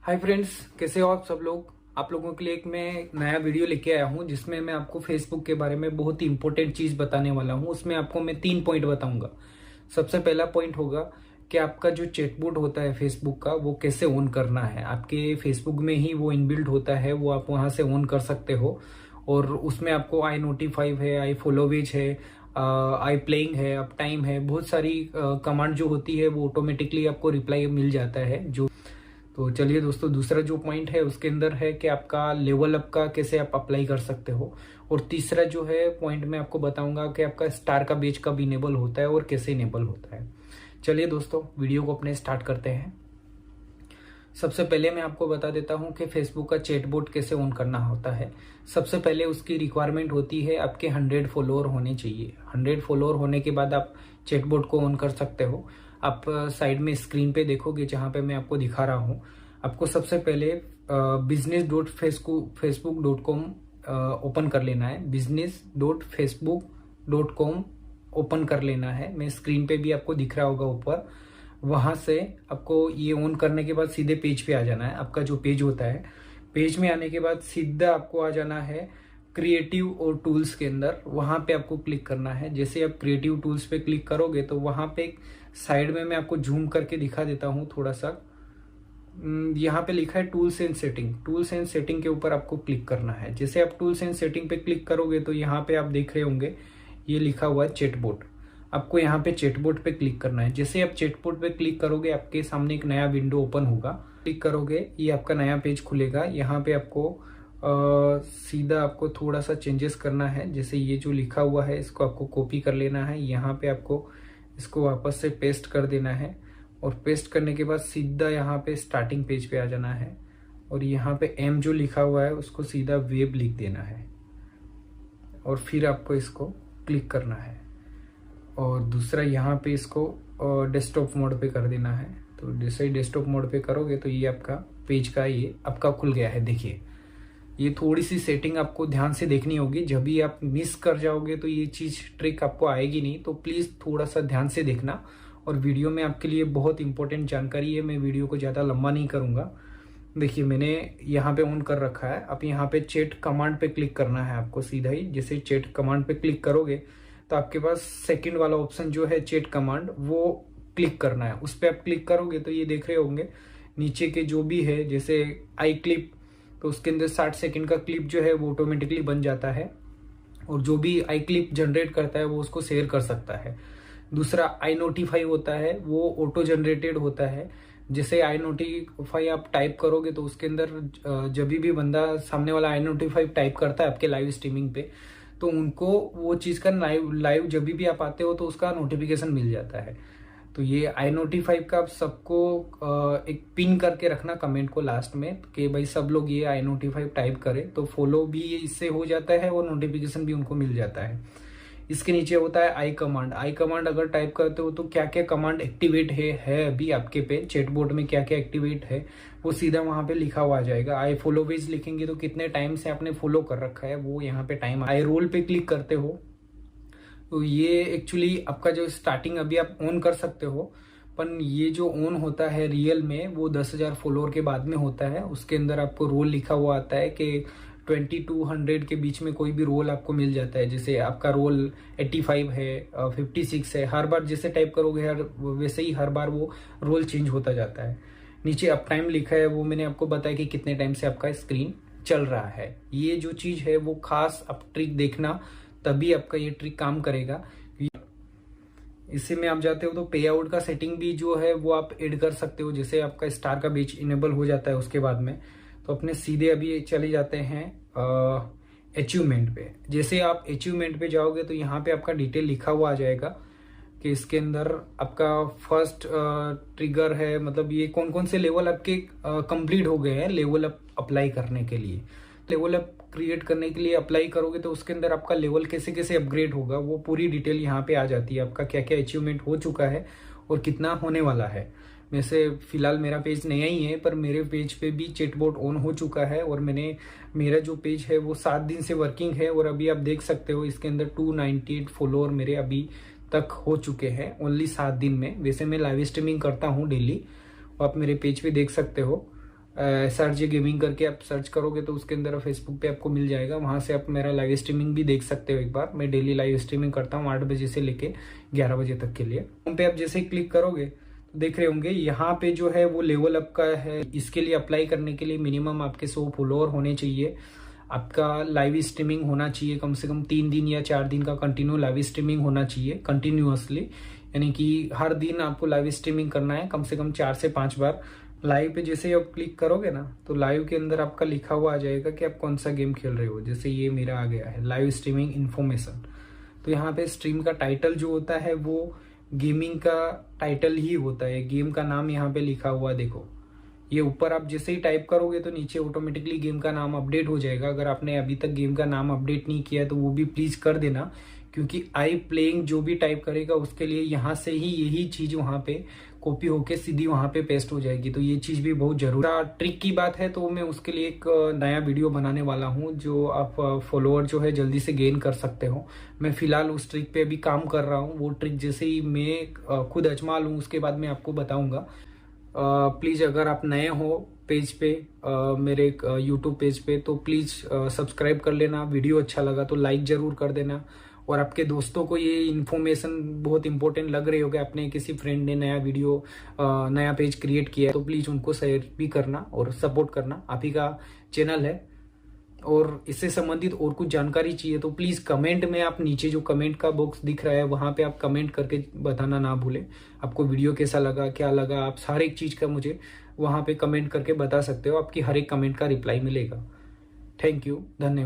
Hi friends, कैसे हो आप सब लोग। आप लोगों के लिए एक मैं नया वीडियो लेके आया हूं जिसमें मैं आपको फेसबुक के बारे में बहुत ही इंपॉर्टेंट चीज बताने वाला हूं। उसमें आपको मैं 3 पॉइंट बताऊंगा। सबसे पहला पॉइंट होगा कि आपका जो चैटबॉट होता है फेसबुक का वो कैसे ऑन करना है। आपके फेसबुक में ही वो इनबिल्ट होता है, वो आप वहां से ऑन कर सकते हो। और उसमें आपको आई नोटिफाई है, आई फॉलोवेज है, आई प्लेइंग है, अप टाइम है, बहुत सारी कमांड जो होती है वो ऑटोमेटिकली आपको रिप्लाई मिल जाता है। जो तो चलिए दोस्तों, दूसरा जो पॉइंट है उसके अंदर है कि आपका लेवल अप का कैसे आप अप्लाई कर सकते हो। और तीसरा जो है पॉइंट मैं आपको बताऊंगा कि आपका स्टार का बेच कब इनेबल होता है और कैसे इनेबल होता है। चलिए दोस्तों, वीडियो को अपने स्टार्ट करते हैं। सबसे पहले मैं आपको बता देता हूं कि फेसबुक का चैटबॉट कैसे ऑन करना होता है। सबसे पहले उसकी रिक्वायरमेंट होती है आपके 100 फॉलोअर होने चाहिए। 100 फॉलोअर होने के बाद आप चैटबॉट को ऑन कर सकते हो। आप साइड में स्क्रीन पे देखोगे जहां पे मैं आपको दिखा रहा हूं। आपको सबसे पहले business.facebook.com ओपन कर लेना है। business.facebook.com ओपन कर लेना है। मैं स्क्रीन पे भी आपको दिख रहा होगा ऊपर। वहां से आपको ये ऑन करने के बाद सीधे पेज पे आ जाना है। आपका जो पेज होता है, पेज में आने के बाद सीधा आपको आ जाना है क्रिएटिव और टूल्स के अंदर। वहां पे आपको क्लिक करना है। जैसे आप क्रिएटिव टूल्स पे क्लिक करोगे तो वहां पे साइड में मैं आपको जूम करके दिखा देता हूं थोड़ा सा। यहाँ पे लिखा है tools and setting. Tools and setting के ऊपर आपको क्लिक करना है। जैसे आप टूल्स एंड सेटिंग पे क्लिक करोगे तो यहाँ पे आप देख रहे होंगे ये लिखा हुआ है चैटबॉट। आपको यहाँ पे चैटबॉट पे क्लिक करना है। जैसे आप चैटबॉट पे क्लिक करोगे आपके सामने एक नया विंडो ओपन होगा। क्लिक करोगे ये आपका नया पेज खुलेगा। यहाँ पे आपको सीधा आपको थोड़ा सा चेंजेस करना है। जैसे ये जो लिखा हुआ है इसको आपको कॉपी कर लेना है। यहाँ पे आपको इसको वापस से पेस्ट कर देना है। और पेस्ट करने के बाद सीधा यहाँ पे स्टार्टिंग पेज पे आ जाना है। और यहाँ पे एम जो लिखा हुआ है उसको सीधा वेब लिख देना है। और फिर आपको इसको क्लिक करना है। और दूसरा यहाँ पे इसको डेस्कटॉप मोड पे कर देना है। तो जैसे ही डेस्कटॉप मोड पे करोगे तो ये आपका पेज का ये आपका खुल गया है। देखिए, ये थोड़ी सी सेटिंग आपको ध्यान से देखनी होगी। जब भी आप मिस कर जाओगे तो ये चीज ट्रिक आपको आएगी नहीं। तो प्लीज थोड़ा सा ध्यान से देखना। और वीडियो में आपके लिए बहुत इंपॉर्टेंट जानकारी है। मैं वीडियो को ज्यादा लंबा नहीं करूंगा। देखिए, मैंने यहाँ पे ऑन कर रखा है। अब यहाँ पे चैट कमांड पे क्लिक करना है आपको सीधा ही। जैसे चैट कमांड पे क्लिक करोगे तो आपके पास सेकंड वाला ऑप्शन जो है चैट कमांड, वो क्लिक करना है। उस पर आप क्लिक करोगे तो ये देख रहे होंगे नीचे के जो भी है, जैसे आई क्लिप, तो उसके अंदर 60 सेकंड का क्लिप जो है वो ऑटोमेटिकली बन जाता है। और जो भी आई क्लिप जनरेट करता है वो उसको शेयर कर सकता है। दूसरा आई नोटिफाई होता है, वो ऑटो जनरेटेड होता है। जैसे आई नोटिफाई आप टाइप करोगे तो उसके अंदर जब भी बंदा सामने वाला आई नोटिफाई टाइप करता है आपके लाइव स्ट्रीमिंग पे, तो उनको वो चीज का लाइव जब भी आप आते हो तो उसका नोटिफिकेशन मिल जाता है। तो ये आई नोटिफाई का आप सबको एक पिन करके रखना कमेंट को लास्ट में कि भाई सब लोग ये आई नोटिफाई टाइप करें, तो फॉलो भी इससे हो जाता है और नोटिफिकेशन भी उनको मिल जाता है। इसके नीचे होता है आई कमांड। आई कमांड अगर टाइप करते हो तो क्या क्या कमांड एक्टिवेट है अभी आपके पे चैटबॉट में क्या क्या एक्टिवेट है वो सीधा वहां पे लिखा हुआ आ जाएगा। आई फॉलोवेज लिखेंगे तो कितने टाइम से आपने फॉलो कर रखा है वो यहाँ पे टाइम। आई रोल पे क्लिक करते हो तो ये एक्चुअली आपका जो स्टार्टिंग अभी आप ऑन कर सकते हो, पर ये जो ऑन होता है रियल में वो 10,000 फॉलोअर के बाद में होता है। उसके अंदर आपको रोल लिखा हुआ आता है कि 20 to 100 के बीच में कोई भी रोल आपको मिल जाता है। जैसे आपका रोल 85 है, 56 है। हर बार जैसे टाइप करोगे वैसे ही हर बार वो रोल चेंज होता जाता है। नीचे अप टाइम लिखा है, वो मैंने आपको बताया कि कितने टाइम से आपका स्क्रीन चल रहा है। ये जो चीज है वो खास आप ट्रिक देखना, तभी आपका ये ट्रिक काम करेगा। इससे में आप जाते हो तो पे आउट का सेटिंग भी जो है वो आप ऐड कर सकते हो। जैसे आपका स्टार का बेच इनेबल हो जाता है उसके बाद में, तो अपने सीधे अभी चले जाते हैं अचीवमेंट पे। जैसे आप अचीवमेंट पे जाओगे तो यहाँ पे आपका डिटेल लिखा हुआ आ जाएगा कि इसके अंदर आपका फर्स्ट ट्रिगर है, मतलब ये कौन कौन से लेवल आपके कंप्लीट हो गए हैं लेवल अप अप्लाई करने के लिए। लेवल अप क्रिएट करने के लिए अप्लाई करोगे तो उसके अंदर आपका लेवल कैसे कैसे अपग्रेड होगा वो पूरी डिटेल यहाँ पे आ जाती है। आपका क्या क्या अचीवमेंट हो चुका है और कितना होने वाला है। वैसे फिलहाल मेरा पेज नया ही है, पर मेरे पेज पे भी चैटबॉट ऑन हो चुका है। और मेरा जो पेज है वो 7 दिन से वर्किंग है। और अभी आप देख सकते हो इसके अंदर 298 फॉलोअर मेरे अभी तक हो चुके हैं ओनली 7 दिन में। वैसे मैं लाइव स्ट्रीमिंग करता हूँ डेली, आप मेरे पेज पे देख सकते हो। SRJ गेमिंग करके आप सर्च करोगे तो उसके अंदर फेसबुक पे आपको मिल जाएगा। वहां से आप मेरा लाइव स्ट्रीमिंग भी देख सकते हो। एक बार मैं डेली लाइव स्ट्रीमिंग करता हूँ 8 बजे से लेके 11 बजे तक के लिए। वहाँ पे आप जैसे ही क्लिक करोगे तो देख रहे होंगे यहाँ पे जो है वो लेवल अप का है। इसके लिए अप्लाई करने के लिए मिनिमम आपके 100 फॉलोअर होने चाहिए। आपका लाइव स्ट्रीमिंग होना चाहिए कम से कम 3 दिन या 4 दिन का कंटिन्यू लाइव स्ट्रीमिंग होना चाहिए कंटिन्यूअसली, यानी कि हर दिन आपको लाइव स्ट्रीमिंग करना है कम से कम 4 से 5 बार। लाइव पे जैसे ही आप क्लिक करोगे ना तो लाइव के अंदर आपका लिखा हुआ आ जाएगा कि आप कौन सा गेम खेल रहे हो। जैसे ये मेरा आ गया है लाइव स्ट्रीमिंग इन्फॉर्मेशन। तो यहाँ पे स्ट्रीम का टाइटल जो होता है वो गेमिंग का टाइटल ही होता है, गेम का नाम यहाँ पे लिखा हुआ देखो। ये ऊपर आप जैसे ही टाइप करोगे तो नीचे ऑटोमेटिकली गेम का नाम अपडेट हो जाएगा। अगर आपने अभी तक गेम का नाम अपडेट नहीं किया है तो वो भी प्लीज कर देना, क्योंकि आई प्लेइंग जो भी टाइप करेगा उसके लिए यहाँ से ही यही चीज वहां पे कॉपी होके सीधी वहां पे पेस्ट हो जाएगी। तो ये चीज भी बहुत जरूरी है। ट्रिक की बात है तो मैं उसके लिए एक नया वीडियो बनाने वाला हूँ जो आप फॉलोअर जो है जल्दी से गेन कर सकते हो। मैं फिलहाल उस ट्रिक पे अभी काम कर रहा हूँ। वो ट्रिक जैसे ही मैं खुद आजमा लूँ उसके बाद मैं आपको बताऊंगा। प्लीज अगर आप नए हो पेज पे, मेरे यूट्यूब पेज पे, तो प्लीज सब्सक्राइब कर लेना। वीडियो अच्छा लगा तो लाइक जरूर कर देना। और आपके दोस्तों को ये इन्फॉर्मेशन बहुत इंपॉर्टेंट लग रही होगी, अपने किसी फ्रेंड ने नया वीडियो नया पेज क्रिएट किया है तो प्लीज उनको शेयर भी करना और सपोर्ट करना। आप ही का चैनल है और इससे संबंधित और कुछ जानकारी चाहिए तो प्लीज कमेंट में आप नीचे जो कमेंट का बॉक्स दिख रहा है वहां पे आप कमेंट करके बताना ना भूलें। आपको वीडियो कैसा लगा, क्या लगा, आप हर एक चीज का मुझे वहां पे कमेंट करके बता सकते हो। आपकी हर एक कमेंट का रिप्लाई मिलेगा। थैंक यू, धन्यवाद।